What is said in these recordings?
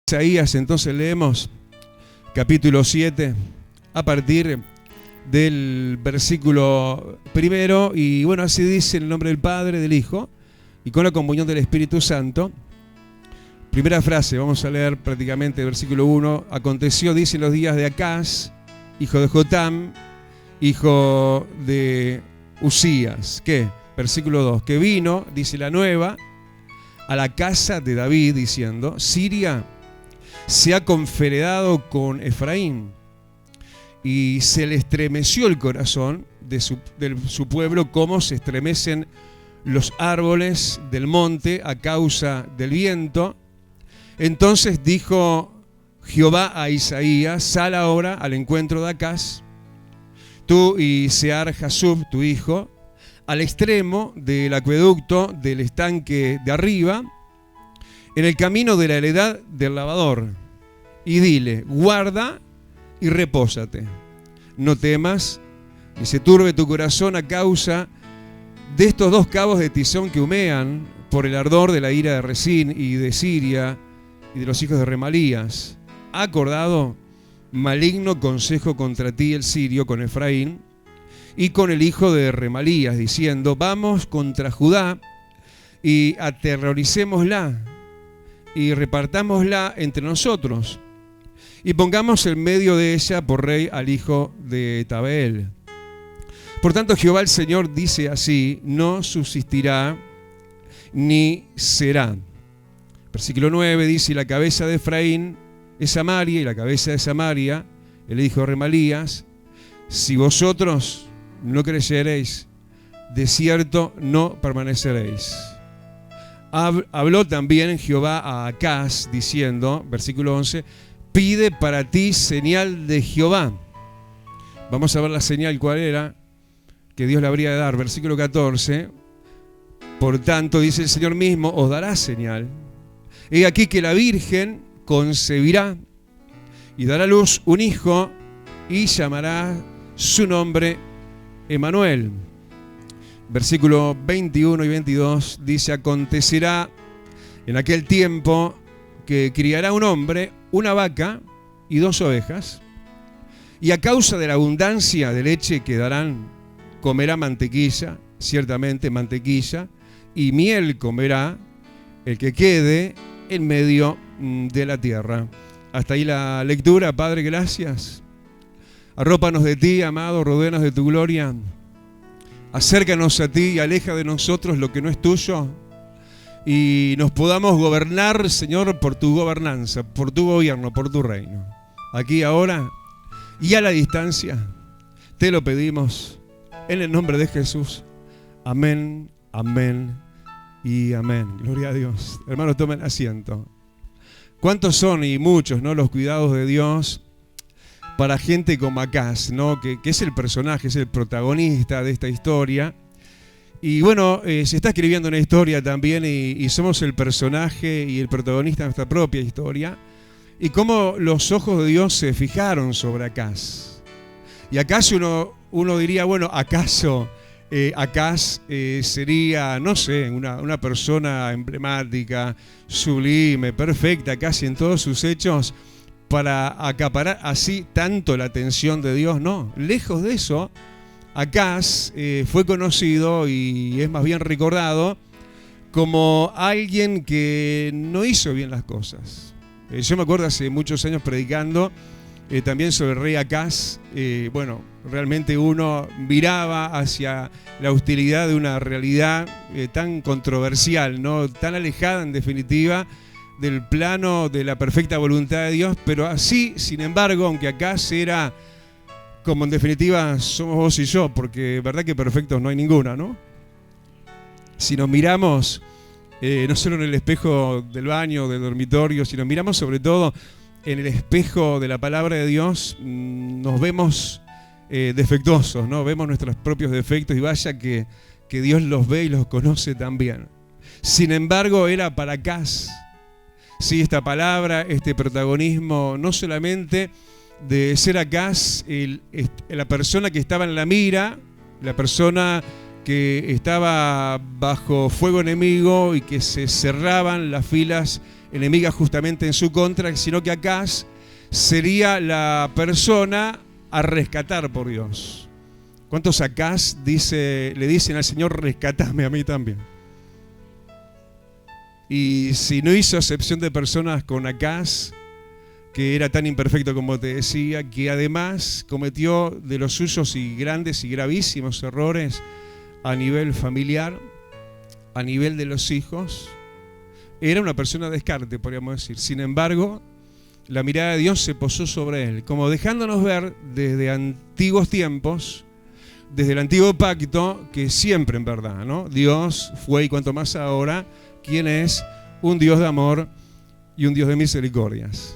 Isaías, entonces leemos capítulo 7 a partir del versículo primero, y bueno, así dice: en el nombre del Padre, del Hijo y con la comunión del Espíritu Santo. Primera frase, vamos a leer prácticamente el versículo 1. Aconteció, dice, en los días de Acaz, hijo de Jotam, hijo de Usías, ¿qué? Versículo 2, que vino, dice la nueva, a la casa de David, diciendo: Siria se ha conferedado con Efraín, y se le estremeció el corazón de su pueblo, como se estremecen los árboles del monte a causa del viento. Entonces dijo Jehová a Isaías: sal ahora al encuentro de Acaz, tú y Sear-Jasub, tu hijo, al extremo del acueducto del estanque de arriba, en el camino de la heredad del lavador, y dile: guarda y repósate, no temas, ni se turbe tu corazón a causa de estos dos cabos de tizón que humean por el ardor de la ira de Resín y de Siria y de los hijos de Remalías. Ha acordado maligno consejo contra ti el sirio con Efraín y con el hijo de Remalías, diciendo: vamos contra Judá y aterroricémosla y repartámosla entre nosotros, y pongamos en medio de ella por rey al hijo de Tabeel. Por tanto, Jehová el Señor dice así: no subsistirá ni será. Versículo 9 dice: y la cabeza de Efraín es Samaria, y la cabeza de Samaria el hijo de Remalías. Si vosotros no creceréis, de cierto no permaneceréis. Habló también Jehová a Acaz, diciendo, versículo 11: pide para ti señal de Jehová. Vamos a ver la señal cuál era, que Dios le habría de dar. Versículo 14: por tanto, dice el Señor mismo, os dará señal. He aquí que la Virgen concebirá y dará a luz un hijo, y llamará su nombre Emmanuel. Versículo 21 y 22 dice: acontecerá en aquel tiempo que criará un hombre una vaca y 2 ovejas, y a causa de la abundancia de leche que darán, comerá mantequilla, ciertamente mantequilla, y miel comerá el que quede en medio de la tierra. Hasta ahí la lectura. Padre, gracias. Arrópanos de ti, amado, rodéanos de tu gloria. Acércanos a ti y aleja de nosotros lo que no es tuyo, y nos podamos gobernar, Señor, por tu gobernanza, por tu gobierno, por tu reino. Aquí, ahora y a la distancia, te lo pedimos en el nombre de Jesús. Amén, amén y amén. Gloria a Dios. Hermanos, tomen asiento. ¿Cuántos son, y muchos, ¿no?, los cuidados de Dios para gente como Acaz, ¿no?, que es el personaje, es el protagonista de esta historia? Y bueno, se está escribiendo una historia también, y somos el personaje y el protagonista de nuestra propia historia. Y cómo los ojos de Dios se fijaron sobre Acaz. Y acaso uno diría, bueno, ¿acaso Acaz sería, no sé, una persona emblemática, sublime, perfecta, casi en todos sus hechos, para acaparar así tanto la atención de Dios? No, lejos de eso. Acaz fue conocido, y es más bien recordado, como alguien que no hizo bien las cosas. Yo me acuerdo hace muchos años predicando también sobre el rey Acaz. Bueno, realmente uno miraba hacia la hostilidad de una realidad tan controversial, ¿no?, tan alejada en definitiva del plano de la perfecta voluntad de Dios. Pero así, sin embargo, aunque Acaz era, como en definitiva somos vos y yo, porque verdad que perfectos no hay ninguna, ¿no? Si nos miramos no solo en el espejo del baño, del dormitorio, si nos miramos sobre todo en el espejo de la palabra de Dios, nos vemos defectuosos, ¿no? Vemos nuestros propios defectos, y vaya que Dios los ve y los conoce también. Sin embargo, era para Acaz, sí, esta palabra, este protagonismo, no solamente de ser Acaz la persona que estaba en la mira, la persona que estaba bajo fuego enemigo y que se cerraban las filas enemigas justamente en su contra, sino que Acaz sería la persona a rescatar por Dios. ¿Cuántos Acaz le dicen al Señor, rescatame a mí también? Y si no hizo acepción de personas con Acaz, que era tan imperfecto como te decía, que además cometió de los suyos y grandes y gravísimos errores a nivel familiar, a nivel de los hijos, era una persona de descarte, podríamos decir. Sin embargo, la mirada de Dios se posó sobre él, como dejándonos ver desde antiguos tiempos, desde el antiguo pacto, que siempre en verdad, ¿no? Dios fue, y cuanto más ahora, quien es un Dios de amor y un Dios de misericordias,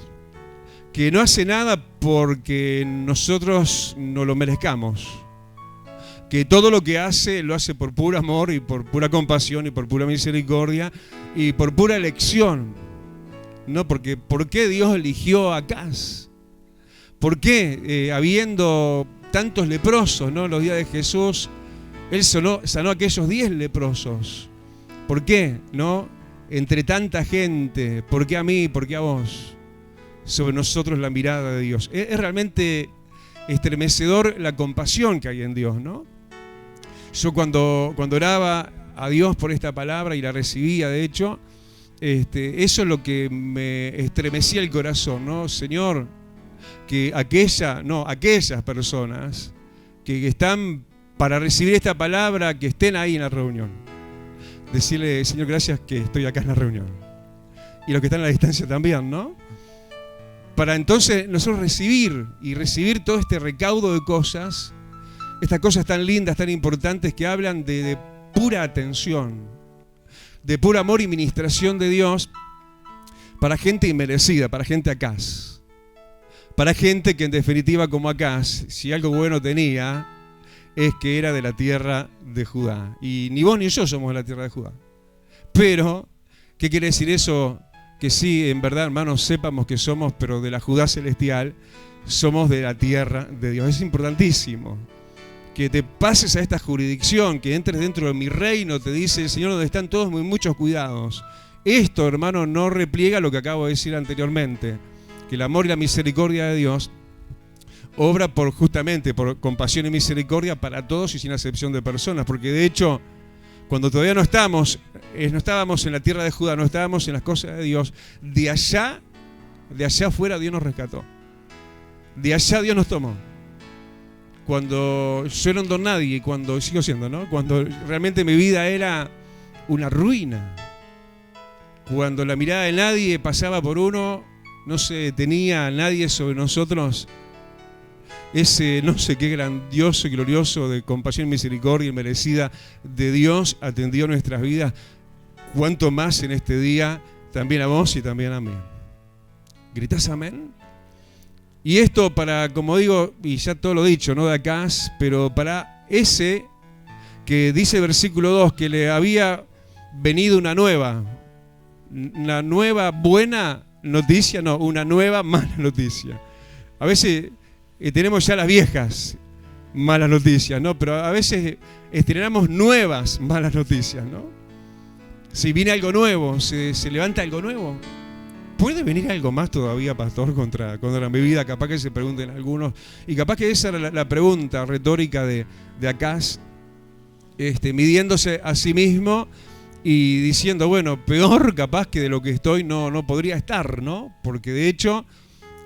que no hace nada porque nosotros no lo merezcamos, que todo lo que hace lo hace por puro amor y por pura compasión y por pura misericordia y por pura elección. No, porque ¿por qué Dios eligió a Acaz? ¿Por qué habiendo tantos leprosos, ¿no? Los días de Jesús, Él sanó a aquellos 10 leprosos? ¿Por qué? ¿No? Entre tanta gente, ¿por qué a mí? ¿Por qué a vos? Sobre nosotros la mirada de Dios. Es realmente estremecedor la compasión que hay en Dios, ¿no? Yo cuando oraba a Dios por esta palabra y la recibía, de hecho, eso es lo que me estremecía el corazón, ¿no? Señor, que aquellas personas que están para recibir esta palabra, que estén ahí en la reunión. Decirle, Señor, gracias que estoy acá en la reunión. Y los que están a la distancia también, ¿no? Para entonces nosotros recibir todo este recaudo de cosas, estas cosas tan lindas, tan importantes, que hablan de pura atención, de puro amor y ministración de Dios para gente inmerecida, para gente Acaz, para gente que en definitiva como Acaz, si algo bueno tenía, es que era de la tierra de Judá. Y ni vos ni yo somos de la tierra de Judá. Pero, ¿qué quiere decir eso? Que sí, en verdad, hermanos, sepamos que somos, pero de la Judá celestial, somos de la tierra de Dios. Es importantísimo que te pases a esta jurisdicción, que entres dentro de mi reino, te dice el Señor, donde están todos muy muchos cuidados. Esto, hermano, no repliega lo que acabo de decir anteriormente, que el amor y la misericordia de Dios obra justamente por compasión y misericordia para todos y sin acepción de personas, porque de hecho, cuando todavía no estábamos en la tierra de Judá, no estábamos en las cosas de Dios, de allá afuera Dios nos rescató. De allá Dios nos tomó. Cuando yo era un don nadie, cuando sigo siendo, ¿no? Cuando realmente mi vida era una ruina. Cuando la mirada de nadie pasaba por uno, no se detenía a nadie sobre nosotros. Ese no sé qué grandioso y glorioso de compasión y misericordia merecida de Dios atendió nuestras vidas. Cuanto más en este día, también a vos y también a mí. ¿Gritás amén? Y esto para, como digo, y ya todo lo dicho, no de acá, pero para ese que dice el versículo 2 que le había venido una nueva buena noticia, no, una nueva mala noticia. A veces tenemos ya las viejas malas noticias, ¿no? Pero a veces estrenamos nuevas malas noticias, ¿no? Si viene algo nuevo, se levanta algo nuevo. ¿Puede venir algo más todavía, pastor, contra mi vida? Capaz que se pregunten algunos. Y capaz que esa era la pregunta retórica de Acaz, midiéndose a sí mismo y diciendo, bueno, peor capaz que de lo que estoy no podría estar, ¿no? Porque de hecho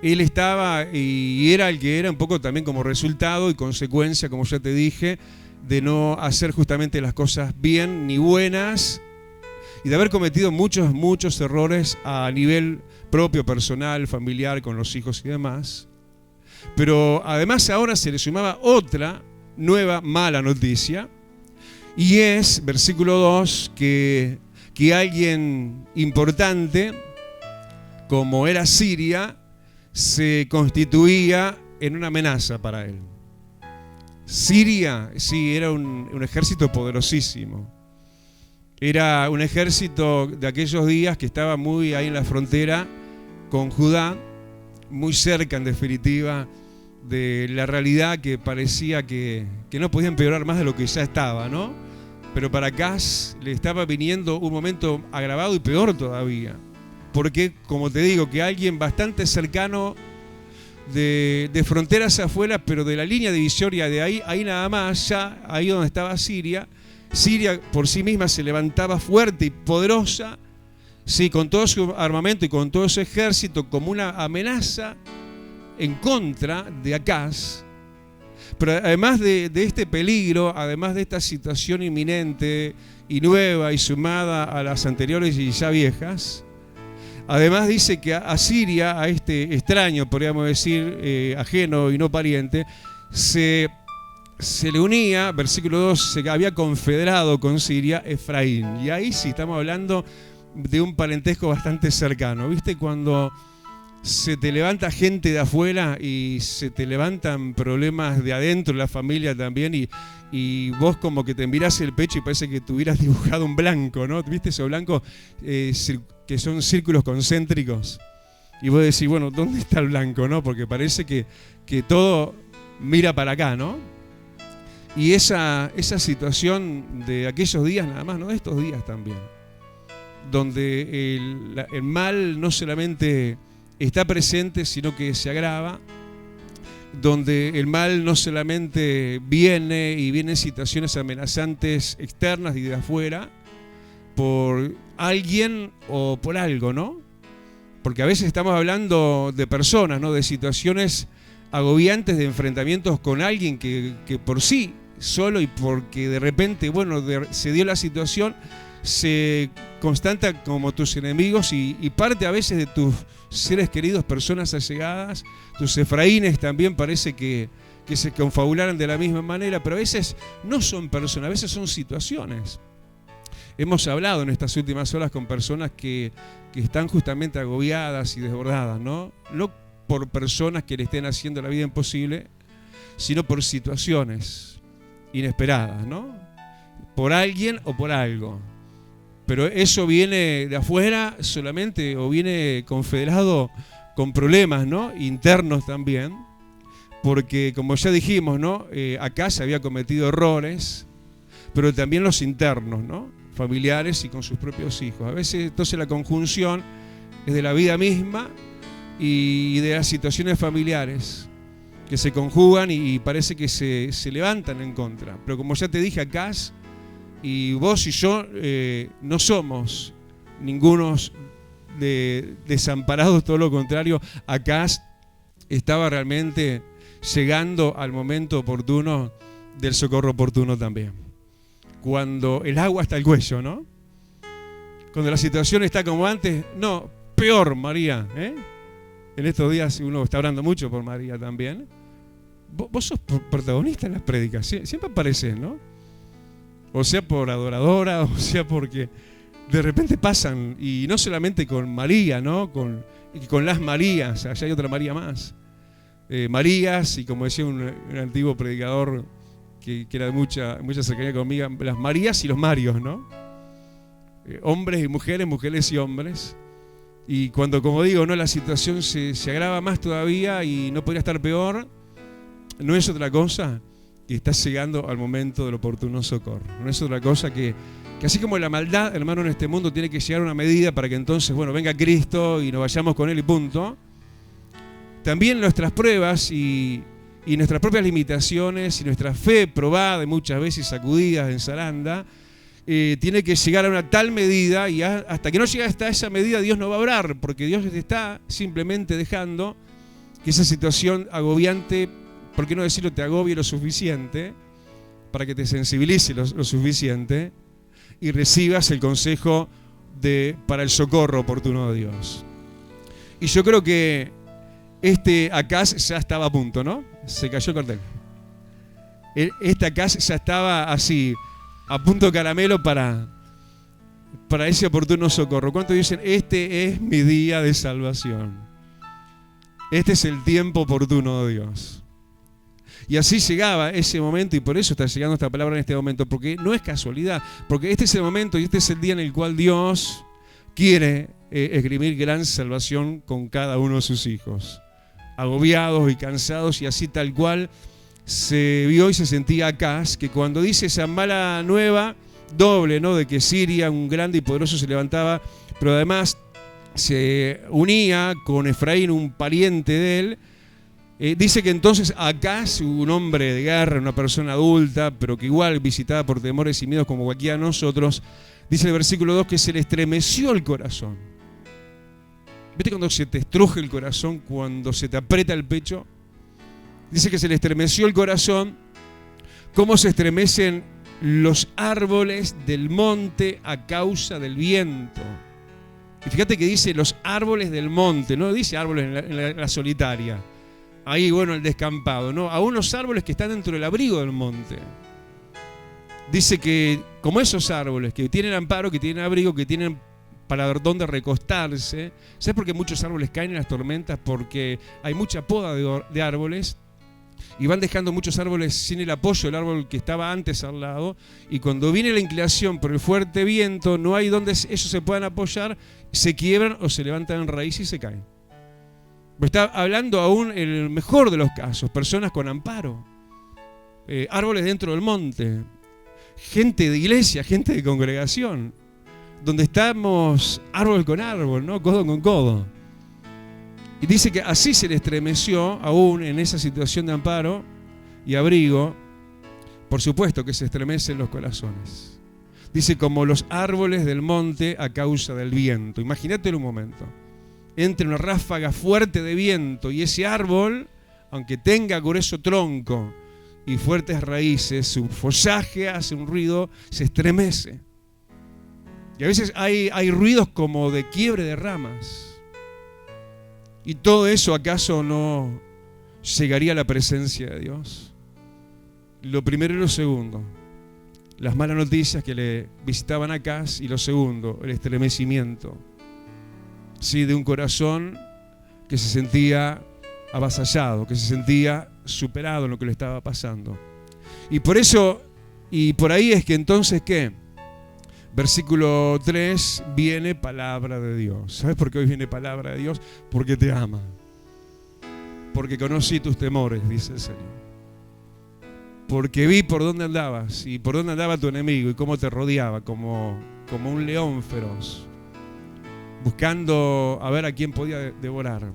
él estaba y era el que era un poco también como resultado y consecuencia, como ya te dije, de no hacer justamente las cosas bien ni buenas y de haber cometido muchos errores a nivel propio, personal, familiar, con los hijos y demás. Pero además ahora se le sumaba otra nueva mala noticia, y es, versículo 2, que alguien importante, como era Siria, se constituía en una amenaza para él. Siria, sí, era un ejército poderosísimo. Era un ejército de aquellos días que estaba muy ahí en la frontera con Judá, muy cerca en definitiva de la realidad que parecía que no podía empeorar más de lo que ya estaba, ¿no? Pero para Acaz le estaba viniendo un momento agravado y peor todavía. Porque, como te digo, que alguien bastante cercano de fronteras afuera, pero de la línea divisoria de ahí nada más, ya ahí donde estaba Siria, Siria por sí misma se levantaba fuerte y poderosa, sí, con todo su armamento y con todo su ejército, como una amenaza en contra de Acaz. Pero además de este peligro, además de esta situación inminente y nueva y sumada a las anteriores y ya viejas, además dice que a Siria, a este extraño, podríamos decir, ajeno y no pariente, se le unía, versículo 2, se había confederado con Siria Efraín. Y ahí sí estamos hablando de un parentesco bastante cercano. ¿Viste? Cuando se te levanta gente de afuera y se te levantan problemas de adentro, la familia también, y vos como que te mirás el pecho y parece que tuvieras dibujado un blanco, ¿no? ¿Viste esos blancos que son círculos concéntricos? Y vos decís, bueno, ¿dónde está el blanco, no? Porque parece que todo mira para acá, ¿no? Y esa situación de aquellos días nada más, ¿no? De estos días también, donde el mal no solamente está presente, sino que se agrava, donde el mal no solamente viene en situaciones amenazantes externas y de afuera, por alguien o por algo, ¿no? Porque a veces estamos hablando de personas, ¿no? De situaciones agobiantes, de enfrentamientos con alguien que por sí solo y porque de repente, bueno, se dio la situación, se constata como tus enemigos y parte a veces de tus seres queridos, personas allegadas, tus Efraínes también parece que se confabularan de la misma manera, pero a veces no son personas, a veces son situaciones. Hemos hablado en estas últimas horas con personas que están justamente agobiadas y desbordadas, ¿no? No por personas que le estén haciendo la vida imposible, sino por situaciones inesperadas, ¿no? Por alguien o por algo. Pero eso viene de afuera solamente o viene confederado con problemas, ¿no? Internos también. Porque como ya dijimos, ¿no? Acá se había cometido errores, pero también los internos, ¿no? Familiares y con sus propios hijos. A veces entonces la conjunción es de la vida misma y de las situaciones familiares que se conjugan y parece que se levantan en contra. Pero como ya te dije, acá y vos y yo no somos ningunos desamparados, todo lo contrario. Acá estaba realmente llegando al momento oportuno del socorro oportuno también. Cuando el agua está al cuello, ¿no? Cuando la situación está como antes, no, peor, María, ¿eh? En estos días uno está orando mucho por María también. Vos sos protagonista en las predicaciones, siempre apareces, ¿no? O sea por adoradora, o sea porque de repente pasan, y no solamente con María, ¿no? Con las Marías, allá hay otra María más. Marías, y como decía un antiguo predicador que era de mucha cercanía conmigo, las Marías y los Marios, ¿no? Hombres y mujeres, mujeres y hombres. Y cuando, como digo, ¿no? La situación se agrava más todavía y no podría estar peor, no es otra cosa que está llegando al momento del oportuno socorro. No es otra cosa que así como la maldad, hermano, en este mundo tiene que llegar a una medida para que entonces, bueno, venga Cristo y nos vayamos con Él y punto. También nuestras pruebas y nuestras propias limitaciones y nuestra fe probada y muchas veces sacudidas en zaranda, tiene que llegar a una tal medida y hasta que no llegue hasta esa medida Dios no va a obrar, porque Dios te está simplemente dejando que esa situación agobiante, ¿por qué no decirlo?, te agobie lo suficiente para que te sensibilice lo suficiente y recibas el consejo para el socorro oportuno de Dios. Y yo creo que Acaz ya estaba a punto, ¿no? Se cayó el cartel. Acaz ya estaba así, a punto de caramelo para ese oportuno socorro. ¿Cuántos dicen, este es mi día de salvación? Este es el tiempo oportuno de Dios. Y así llegaba ese momento, y por eso está llegando esta palabra en este momento, porque no es casualidad, porque este es el momento y este es el día en el cual Dios quiere esgrimir gran salvación con cada uno de sus hijos, agobiados y cansados, y así tal cual se vio y se sentía Acaz, que cuando dice esa mala nueva doble, ¿no? De que Siria, un grande y poderoso, se levantaba, pero además se unía con Efraín, un pariente de él. Dice que entonces Acaz, un hombre de guerra, una persona adulta, pero que igual visitada por temores y miedos como cualquiera de nosotros, dice el versículo 2 que se le estremeció el corazón. ¿Viste cuando se te estruje el corazón, cuando se te aprieta el pecho? Dice que se le estremeció el corazón, como se estremecen los árboles del monte a causa del viento. Y fíjate que dice los árboles del monte, no dice árboles en la solitaria. Ahí, bueno, el descampado, ¿no? A unos árboles que están dentro del abrigo del monte. Dice que, como esos árboles que tienen amparo, que tienen abrigo, que tienen para dónde recostarse. ¿Sabes por qué muchos árboles caen en las tormentas? Porque hay mucha poda de árboles y van dejando muchos árboles sin el apoyo del árbol que estaba antes al lado. Y cuando viene la inclinación por el fuerte viento, no hay donde ellos se puedan apoyar, se quiebran o se levantan en raíz y se caen. Está hablando aún en el mejor de los casos, personas con amparo, árboles dentro del monte, gente de iglesia, gente de congregación, donde estamos árbol con árbol, ¿no? Codo con codo. Y dice que así se le estremeció aún en esa situación de amparo y abrigo. Por supuesto que se estremecen los corazones. Dice como los árboles del monte a causa del viento. Imagínate un momento. Entre una ráfaga fuerte de viento y ese árbol, aunque tenga grueso tronco y fuertes raíces, su follaje hace un ruido, se estremece. Y a veces hay ruidos como de quiebre de ramas. ¿Y todo eso acaso no llegaría a la presencia de Dios? Lo primero y lo segundo, las malas noticias que le visitaban a Acaz, y lo segundo, el estremecimiento. Sí, de un corazón que se sentía avasallado, que se sentía superado en lo que le estaba pasando. Y por eso, y por ahí es que entonces, ¿qué? Versículo 3, viene palabra de Dios. ¿Sabes por qué hoy viene palabra de Dios? Porque te ama. Porque conocí tus temores, dice el Señor. Porque vi por dónde andabas y por dónde andaba tu enemigo y cómo te rodeaba como un león feroz, buscando a ver a quién podía devorar.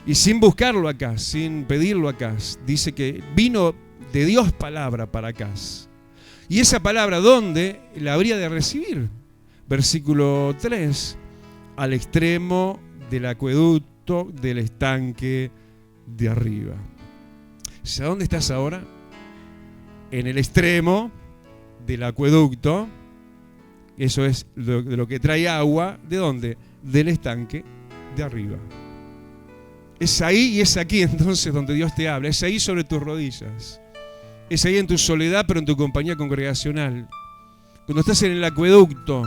Y sin buscarlo acá, sin pedirlo acá, dice que vino de Dios palabra para acá. Y esa palabra, ¿dónde la habría de recibir? Versículo 3, al extremo del acueducto del estanque de arriba. ¿A dónde estás ahora? En el extremo del acueducto. Eso es de lo que trae agua. ¿De dónde? Del estanque de arriba. Es ahí y es aquí entonces donde Dios te habla. Es ahí sobre tus rodillas. Es ahí en tu soledad, pero en tu compañía congregacional. Cuando estás en el acueducto,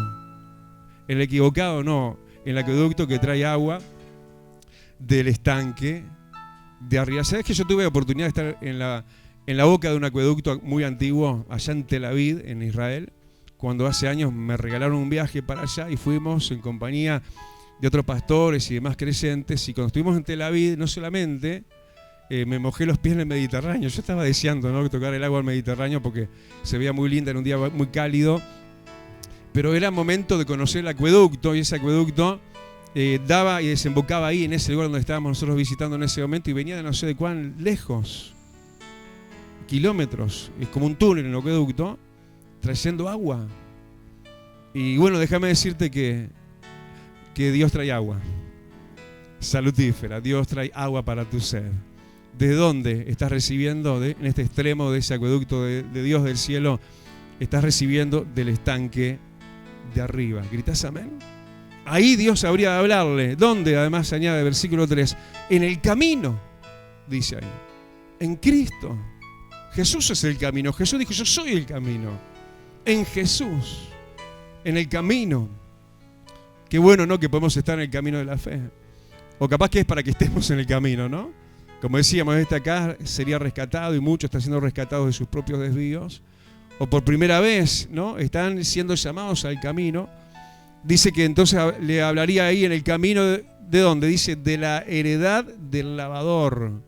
en el equivocado no, en el acueducto que trae agua del estanque de arriba. ¿Sabes que yo tuve la oportunidad de estar en la boca de un acueducto muy antiguo, allá en Tel Aviv, en Israel? Cuando hace años me regalaron un viaje para allá y fuimos en compañía de otros pastores y demás creyentes. Y cuando estuvimos en Tel Aviv, no solamente me mojé los pies en el Mediterráneo. Yo estaba deseando, ¿no?, tocar el agua del Mediterráneo porque se veía muy linda en un día muy cálido. Pero era momento de conocer el acueducto, y ese acueducto daba y desembocaba ahí en ese lugar donde estábamos nosotros visitando en ese momento, y venía de no sé de cuán lejos, kilómetros. Es como un túnel en el acueducto, trayendo agua. Y bueno, déjame decirte que Dios trae agua salutífera. Dios trae agua para tu sed. ¿De dónde estás recibiendo? En este extremo de ese acueducto de Dios del cielo, estás recibiendo del estanque de arriba. ¿Gritás amén? Ahí Dios habría de hablarle. ¿Dónde? Además añade versículo 3. En el camino, dice ahí. En Cristo. Jesús es el camino. Jesús dijo, yo soy el camino. En Jesús. En el camino. Qué bueno, ¿no?, que podemos estar en el camino de la fe. O capaz que es para que estemos en el camino, ¿no? Como decíamos, este acá sería rescatado y muchos están siendo rescatados de sus propios desvíos. O por primera vez, ¿no?, están siendo llamados al camino. Dice que entonces le hablaría ahí en el camino, ¿de dónde? Dice, de la heredad del lavador.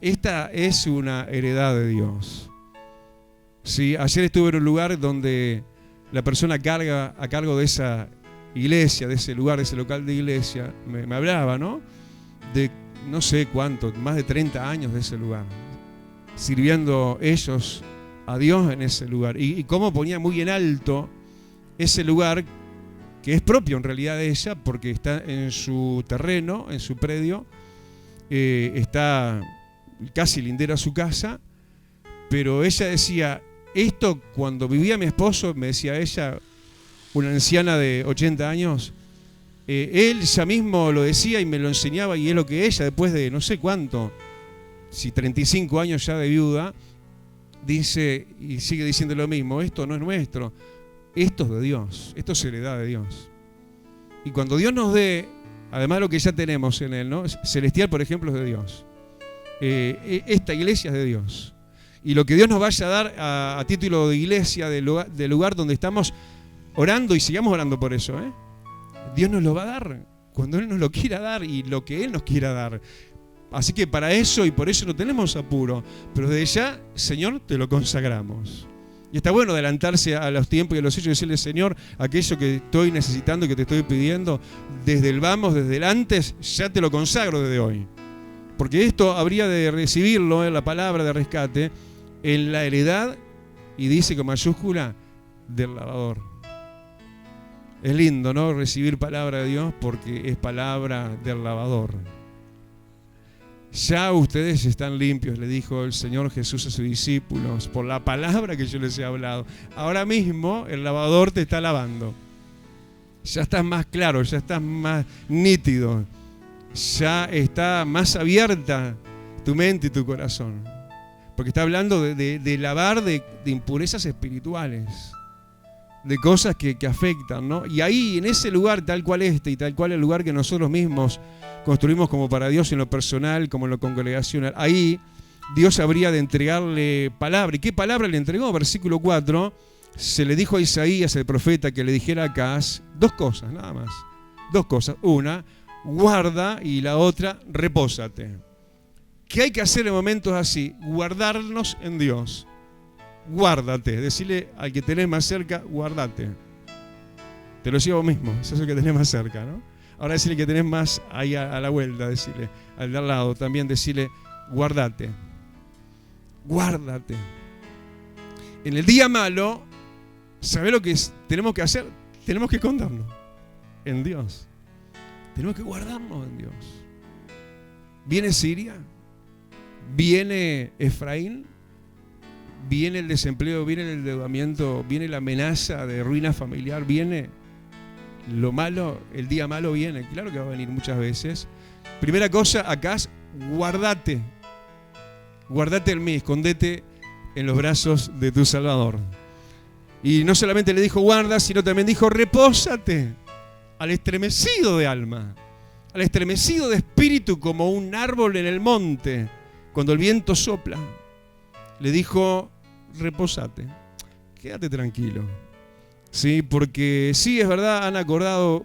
Esta es una heredad de Dios. Sí, ayer estuve en un lugar donde la persona carga a cargo de esa iglesia, de ese lugar, de ese local de iglesia, me hablaba, ¿no? De no sé cuánto, más de 30 años de ese lugar, sirviendo ellos a Dios en ese lugar. Y cómo ponía muy en alto ese lugar, que es propio en realidad de ella, porque está en su terreno, en su predio, está casi lindero a su casa, pero ella decía, esto cuando vivía mi esposo, me decía ella, una anciana de 80 años, él ya mismo lo decía y me lo enseñaba, y es lo que ella, después de no sé cuánto, si 35 años ya de viuda, dice y sigue diciendo lo mismo, esto no es nuestro, esto es de Dios, esto es heredad de Dios. Y cuando Dios nos dé, además de lo que ya tenemos en Él, ¿no? Celestial, por ejemplo, es de Dios. Esta iglesia es de Dios. Y lo que Dios nos vaya a dar a título de iglesia, del lugar donde estamos orando, y sigamos orando por eso, Dios nos lo va a dar cuando Él nos lo quiera dar y lo que Él nos quiera dar. Así que para eso y por eso no tenemos apuro. Pero desde ya, Señor, te lo consagramos. Y está bueno adelantarse a los tiempos y a los hechos y decirle, Señor, aquello que estoy necesitando, que te estoy pidiendo, desde el vamos, desde el antes, ya te lo consagro desde hoy. Porque esto habría de recibirlo en la palabra de rescate, en la heredad, y dice con mayúscula, del lavador. Es lindo, ¿no? Recibir palabra de Dios porque es palabra del lavador. Ya ustedes están limpios, le dijo el Señor Jesús a sus discípulos, por la palabra que yo les he hablado. Ahora mismo el lavador te está lavando. Ya estás más claro, ya estás más nítido. Ya está más abierta tu mente y tu corazón. Porque está hablando de lavar de impurezas espirituales, de cosas que afectan, ¿no? Y ahí, en ese lugar tal cual y tal cual el lugar que nosotros mismos construimos como para Dios en lo personal, como en lo congregacional, ahí Dios habría de entregarle palabra. ¿Y qué palabra le entregó? Versículo 4, se le dijo a Isaías, el profeta, que le dijera a Acaz dos cosas, nada más. Dos cosas. Una, guarda, y la otra, repósate. ¿Qué hay que hacer en momentos así? Guardarnos en Dios. Guárdate. Decirle al que tenés más cerca, guardate. Te lo decía vos mismo, eso es el que tenés más cerca, ¿no? Ahora decirle al que tenés más ahí a la vuelta, decirle al de al lado, también decirle, guardate. Guárdate. En el día malo, ¿sabés lo que tenemos que hacer? Tenemos que escondernos en Dios. Tenemos que guardarnos en Dios. Viene Siria, viene Efraín, viene el desempleo, viene el endeudamiento, viene la amenaza de ruina familiar, viene lo malo, el día malo viene. Claro que va a venir muchas veces. Primera cosa, acá, guardate. Guardate en mí, escondete en los brazos de tu Salvador. Y no solamente le dijo guarda, sino también dijo repósate. Al estremecido de alma, al estremecido de espíritu, como un árbol en el monte, cuando el viento sopla, le dijo, repósate, quédate tranquilo. Sí, porque sí, es verdad, han acordado,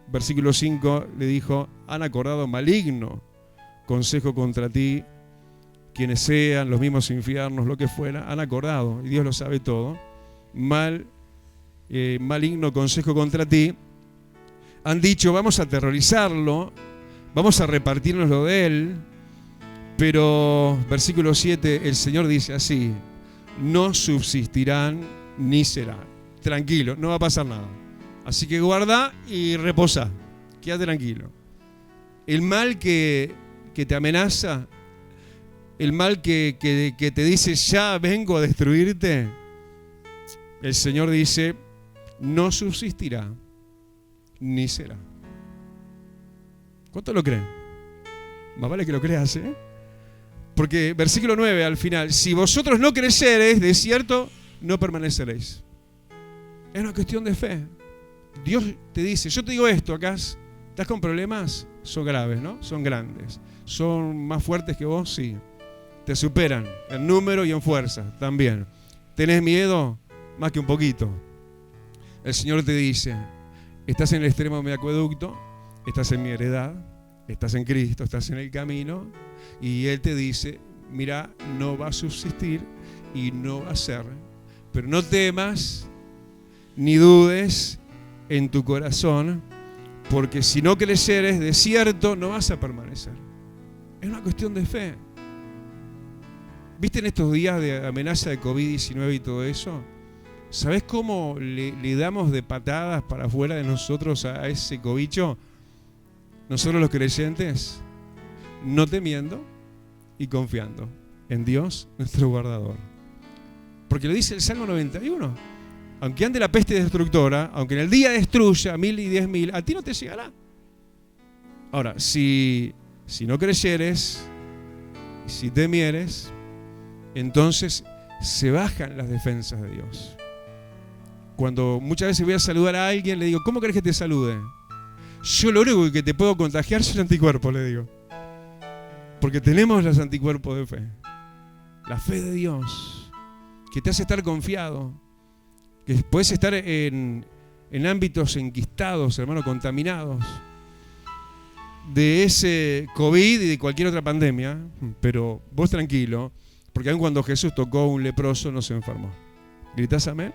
versículo 5, le dijo, han acordado maligno consejo contra ti, quienes sean, los mismos infiernos, lo que fuera, han acordado, y Dios lo sabe todo, maligno consejo contra ti. Han dicho, vamos a aterrorizarlo, vamos a repartirnos lo de él, pero, versículo 7, el Señor dice así, no subsistirán ni serán. Tranquilo, no va a pasar nada. Así que guarda y reposa, quédate tranquilo. El mal que te amenaza, el mal que te dice, ya vengo a destruirte, el Señor dice, no subsistirá ni será. ¿Cuánto lo creen? Más vale que lo creas, ¿eh? Porque versículo 9 al final, si vosotros no crecereis, de cierto, no permaneceréis. Es una cuestión de fe. Dios te dice, yo te digo esto acá, ¿estás con problemas? Son graves, ¿no? Son grandes. ¿Son más fuertes que vos? Sí. Te superan en número y en fuerza también. ¿Tenés miedo? Más que un poquito. El Señor te dice, estás en el extremo de mi acueducto, estás en mi heredad, estás en Cristo, estás en el camino, y Él te dice, mira, no va a subsistir y no va a ser Pero no temas ni dudes en tu corazón, porque si no creyeres, de cierto no vas a permanecer. Es una cuestión de fe. ¿Viste en estos días de amenaza de COVID-19 y todo eso? ¿Sabés cómo le damos de patadas para afuera de nosotros a ese cobicho? Nosotros los creyentes, no temiendo y confiando en Dios, nuestro guardador. Porque lo dice el Salmo 91. Aunque ande la peste destructora, aunque en el día destruya 1000 y 10.000, a ti no te llegará. Ahora, si no creyeres, si temieres, entonces se bajan las defensas de Dios. Cuando muchas veces voy a saludar a alguien, le digo, ¿cómo querés que te salude? Yo lo único que te puedo contagiar son anticuerpos, le digo. Porque tenemos los anticuerpos de fe. La fe de Dios, que te hace estar confiado. Que puedes estar en ámbitos enquistados, hermano, contaminados de ese COVID y de cualquier otra pandemia. Pero vos tranquilo, porque aun cuando Jesús tocó a un leproso, no se enfermó. ¿Gritás amén?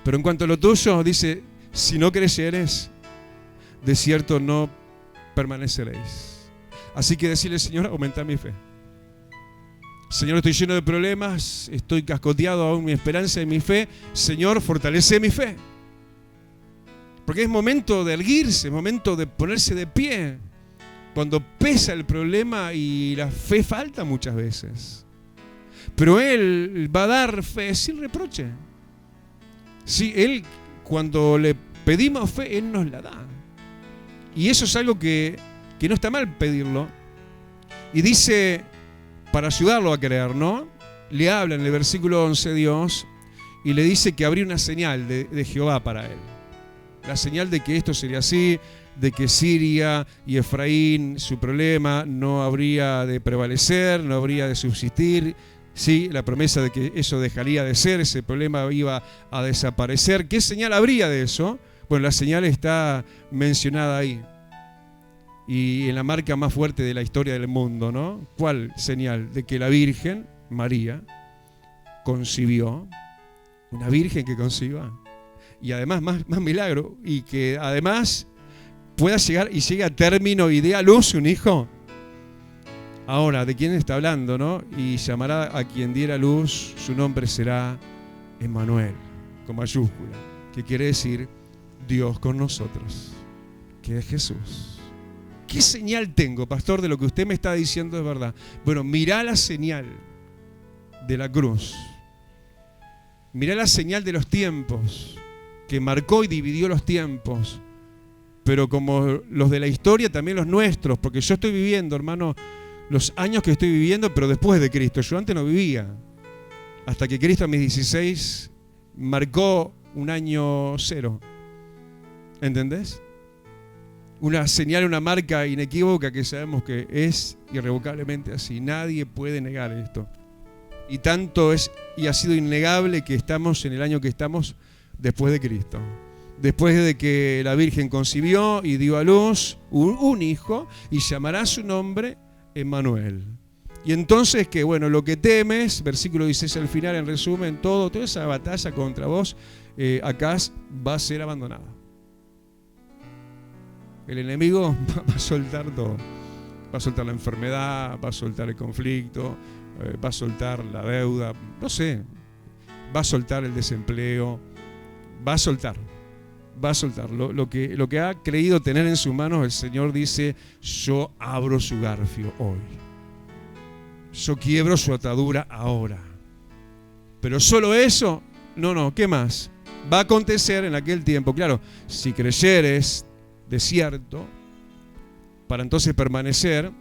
Pero en cuanto a lo tuyo, dice, si no creyeres, de cierto no permaneceréis. Así que decirle, Señor, aumenta mi fe. Señor, estoy lleno de problemas, estoy cascoteado aún mi esperanza y mi fe. Señor, fortalece mi fe. Porque es momento de erguirse, es momento de ponerse de pie. Cuando pesa el problema y la fe falta muchas veces. Pero Él va a dar fe sin reproche. Sí, Él, cuando le pedimos fe, Él nos la da. Y eso es algo que no está mal pedirlo. Y dice, para ayudarlo a creer, ¿no? Le habla en el versículo 11 Dios y le dice que habría una señal de Jehová para él. La señal de que esto sería así, de que Siria y Efraín, su problema no habría de prevalecer, no habría de subsistir. Sí, la promesa de que eso dejaría de ser, ese problema iba a desaparecer. ¿Qué señal habría de eso? Bueno, la señal está mencionada ahí. Y en la marca más fuerte de la historia del mundo, ¿no? ¿Cuál señal? De que la Virgen, María, concibió. Una Virgen que conciba. Y además, más milagro. Y que además pueda llegar y llegue a término y dé a luz un hijo. Ahora, ¿de quién está hablando, no? Y llamará a quien diera luz, su nombre será Emmanuel, con mayúscula, que quiere decir Dios con nosotros, que es Jesús. ¿Qué señal tengo, pastor, de lo que usted me está diciendo es verdad? Bueno, mirá la señal de la cruz. Mirá la señal de los tiempos, que marcó y dividió los tiempos. Pero como los de la historia, también los nuestros, porque yo estoy viviendo, hermano, los años que estoy viviendo, pero después de Cristo. Yo antes no vivía. Hasta que Cristo a mis 16 marcó un año cero. ¿Entendés? Una señal, una marca inequívoca que sabemos que es irrevocablemente así. Nadie puede negar esto. Y tanto es y ha sido innegable que estamos en el año que estamos después de Cristo. Después de que la Virgen concibió y dio a luz un hijo y llamará su nombre Emmanuel. Y entonces que bueno, lo que temes, versículo 16 al final, en resumen, toda esa batalla contra vos, acá va a ser abandonada. El enemigo va a soltar todo. Va a soltar la enfermedad, va a soltar el conflicto, va a soltar la deuda, no sé, va a soltar el desempleo, va a soltar lo que ha creído tener en sus manos. El Señor dice, yo abro su garfio hoy, yo quiebro su atadura ahora. Pero solo eso, no, ¿qué más? Va a acontecer en aquel tiempo, claro, si creyeres, de cierto, para entonces permanecer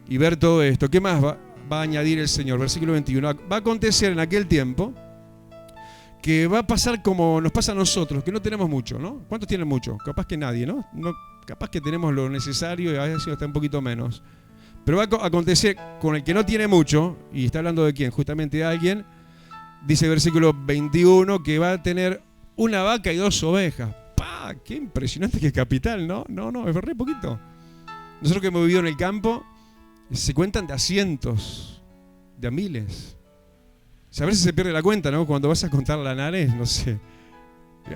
y ver todo esto. ¿Qué más va a añadir el Señor? Versículo 21. Va a acontecer en aquel tiempo que va a pasar como nos pasa a nosotros, que no tenemos mucho, ¿no? ¿Cuántos tienen mucho? Capaz que nadie, ¿no? Capaz que tenemos lo necesario y a veces está un poquito menos. Pero va a acontecer con el que no tiene mucho, y está hablando de quién, justamente de alguien, dice el versículo 21, que va a tener una vaca y 2 ovejas. ¡Pah! ¡Qué impresionante, qué capital! No, es re poquito. Nosotros que hemos vivido en el campo, se cuentan de a cientos, de a miles. A veces se pierde la cuenta, ¿no? Cuando vas a contar la nares, no sé.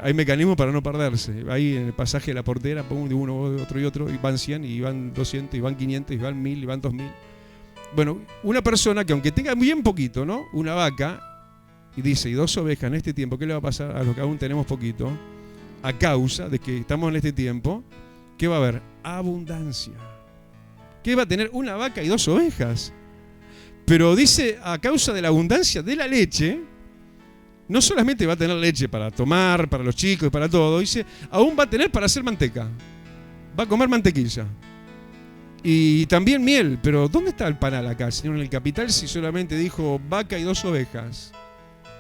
Hay mecanismos para no perderse. Ahí en el pasaje de la portera, pongo de uno, de otro y otro, y van 100, y van 200, y van 500, y van 1000, y van 2000. Bueno, una persona que aunque tenga bien poquito, ¿no? Una vaca, y dice, y 2 ovejas en este tiempo, ¿qué le va a pasar a los que aún tenemos poquito? A causa de que estamos en este tiempo, ¿qué va a haber? Abundancia. ¿Qué va a tener una vaca y 2 ovejas? Pero dice, a causa de la abundancia de la leche, no solamente va a tener leche para tomar, para los chicos y para todo, dice, aún va a tener para hacer manteca. Va a comer mantequilla. Y también miel. Pero ¿dónde está el panal acá, Señor, en el capital, si solamente dijo vaca y 2 ovejas?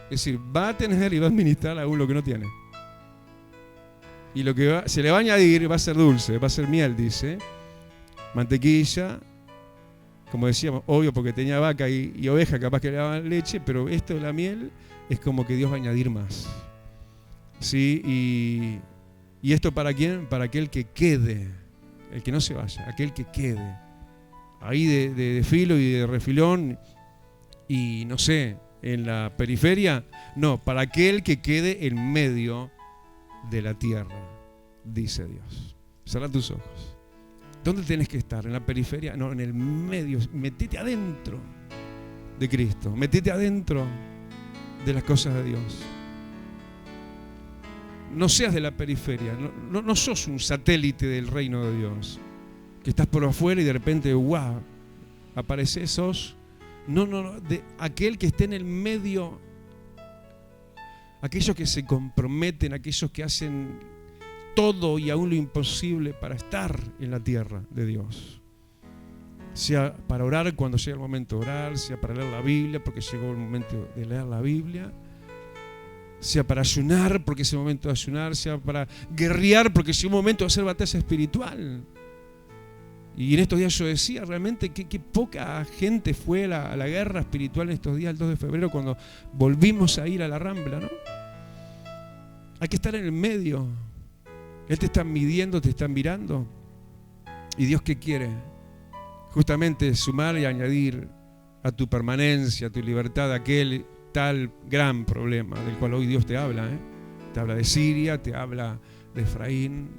Es decir, va a tener y va a administrar aún lo que no tiene. Y lo que se le va a añadir va a ser dulce, va a ser miel, dice. Mantequilla, como decíamos, obvio porque tenía vaca y oveja, capaz que le daban leche, pero esto de la miel es como que Dios va a añadir más. ¿Sí? ¿Y esto para quién? Para aquel que quede, el que no se vaya, aquel que quede. Ahí de filo y de refilón y no sé, en la periferia, no, para aquel que quede en medio de la tierra, dice Dios. Cerrá tus ojos. ¿Dónde tenés que estar? ¿En la periferia? No, en el medio. Metete adentro de Cristo. Metete adentro de las cosas de Dios. No seas de la periferia. No sos un satélite del reino de Dios. Que estás por afuera y de repente, ¡guau! Apareces, sos. No. De aquel que esté en el medio. Aquellos que se comprometen, aquellos que hacen todo y aún lo imposible para estar en la tierra de Dios. Sea para orar cuando llega el momento de orar, sea para leer la Biblia porque llegó el momento de leer la Biblia, sea para ayunar porque es el momento de ayunar, sea para guerrear porque llegó un momento de hacer batalla espiritual. Y en estos días yo decía realmente que poca gente fue a la guerra espiritual en estos días, el 2 de febrero, cuando volvimos a ir a la Rambla, ¿no? Hay que estar en el medio. Él te está midiendo, te está mirando. ¿Y Dios qué quiere? Justamente sumar y añadir a tu permanencia, a tu libertad, aquel tal gran problema del cual hoy Dios te habla. Te habla de Siria, te habla de Efraín,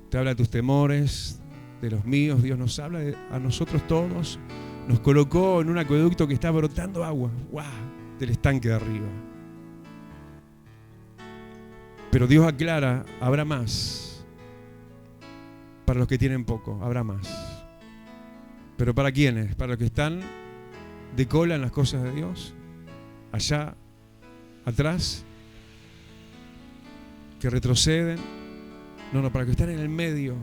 te habla de tus temores, de los míos. Dios nos habla a nosotros todos. Nos colocó en un acueducto que está brotando agua. ¡Guau! Del estanque de arriba. Pero Dios aclara, habrá más. Para los que tienen poco, habrá más. ¿Pero para quiénes? Para los que están de cola en las cosas de Dios, allá atrás, que retroceden. No, para los que están en el medio.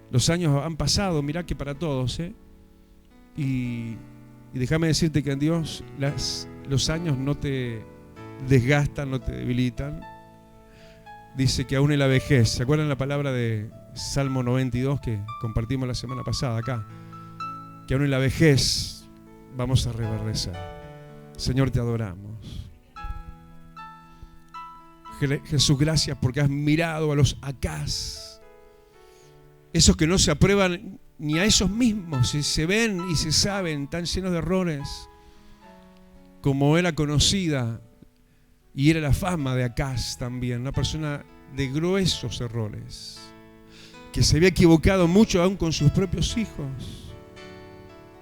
Los años han pasado, mirá que para todos, y déjame decirte que en Dios los años no te desgastan, no te debilitan. Dice que aún en la vejez, ¿se acuerdan la palabra de Salmo 92 que compartimos la semana pasada acá? Que aún en la vejez vamos a reverdecer. Señor, te adoramos. Jesús, gracias porque has mirado a los acás, esos que no se aprueban ni a esos mismos, y se ven y se saben tan llenos de errores, como era conocida y era la fama de Acaz también, una persona de gruesos errores, que se había equivocado mucho aún con sus propios hijos.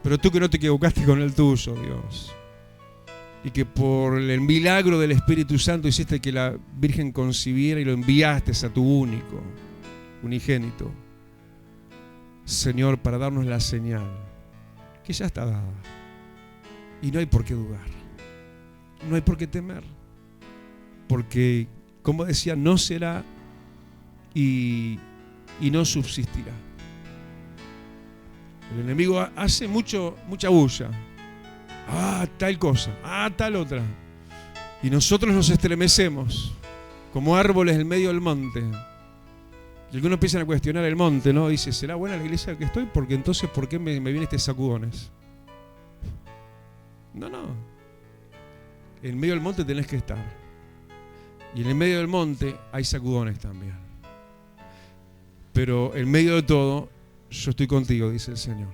Pero tú que no te equivocaste con el tuyo, Dios, y que por el milagro del Espíritu Santo hiciste que la Virgen concibiera y lo enviaste a tu único, unigénito, Señor, para darnos la señal que ya está dada. Y no hay por qué dudar, no hay por qué temer, porque, como decía, no será y no subsistirá. El enemigo hace mucha bulla. Tal cosa, tal otra. Y nosotros nos estremecemos como árboles en medio del monte. Y algunos empiezan a cuestionar el monte, ¿no? Dice, ¿será buena la iglesia en la que estoy? Porque entonces, ¿por qué me vienen estos sacudones? No. En medio del monte tenés que estar. Y en el medio del monte hay sacudones también. Pero en medio de todo, yo estoy contigo, dice el Señor.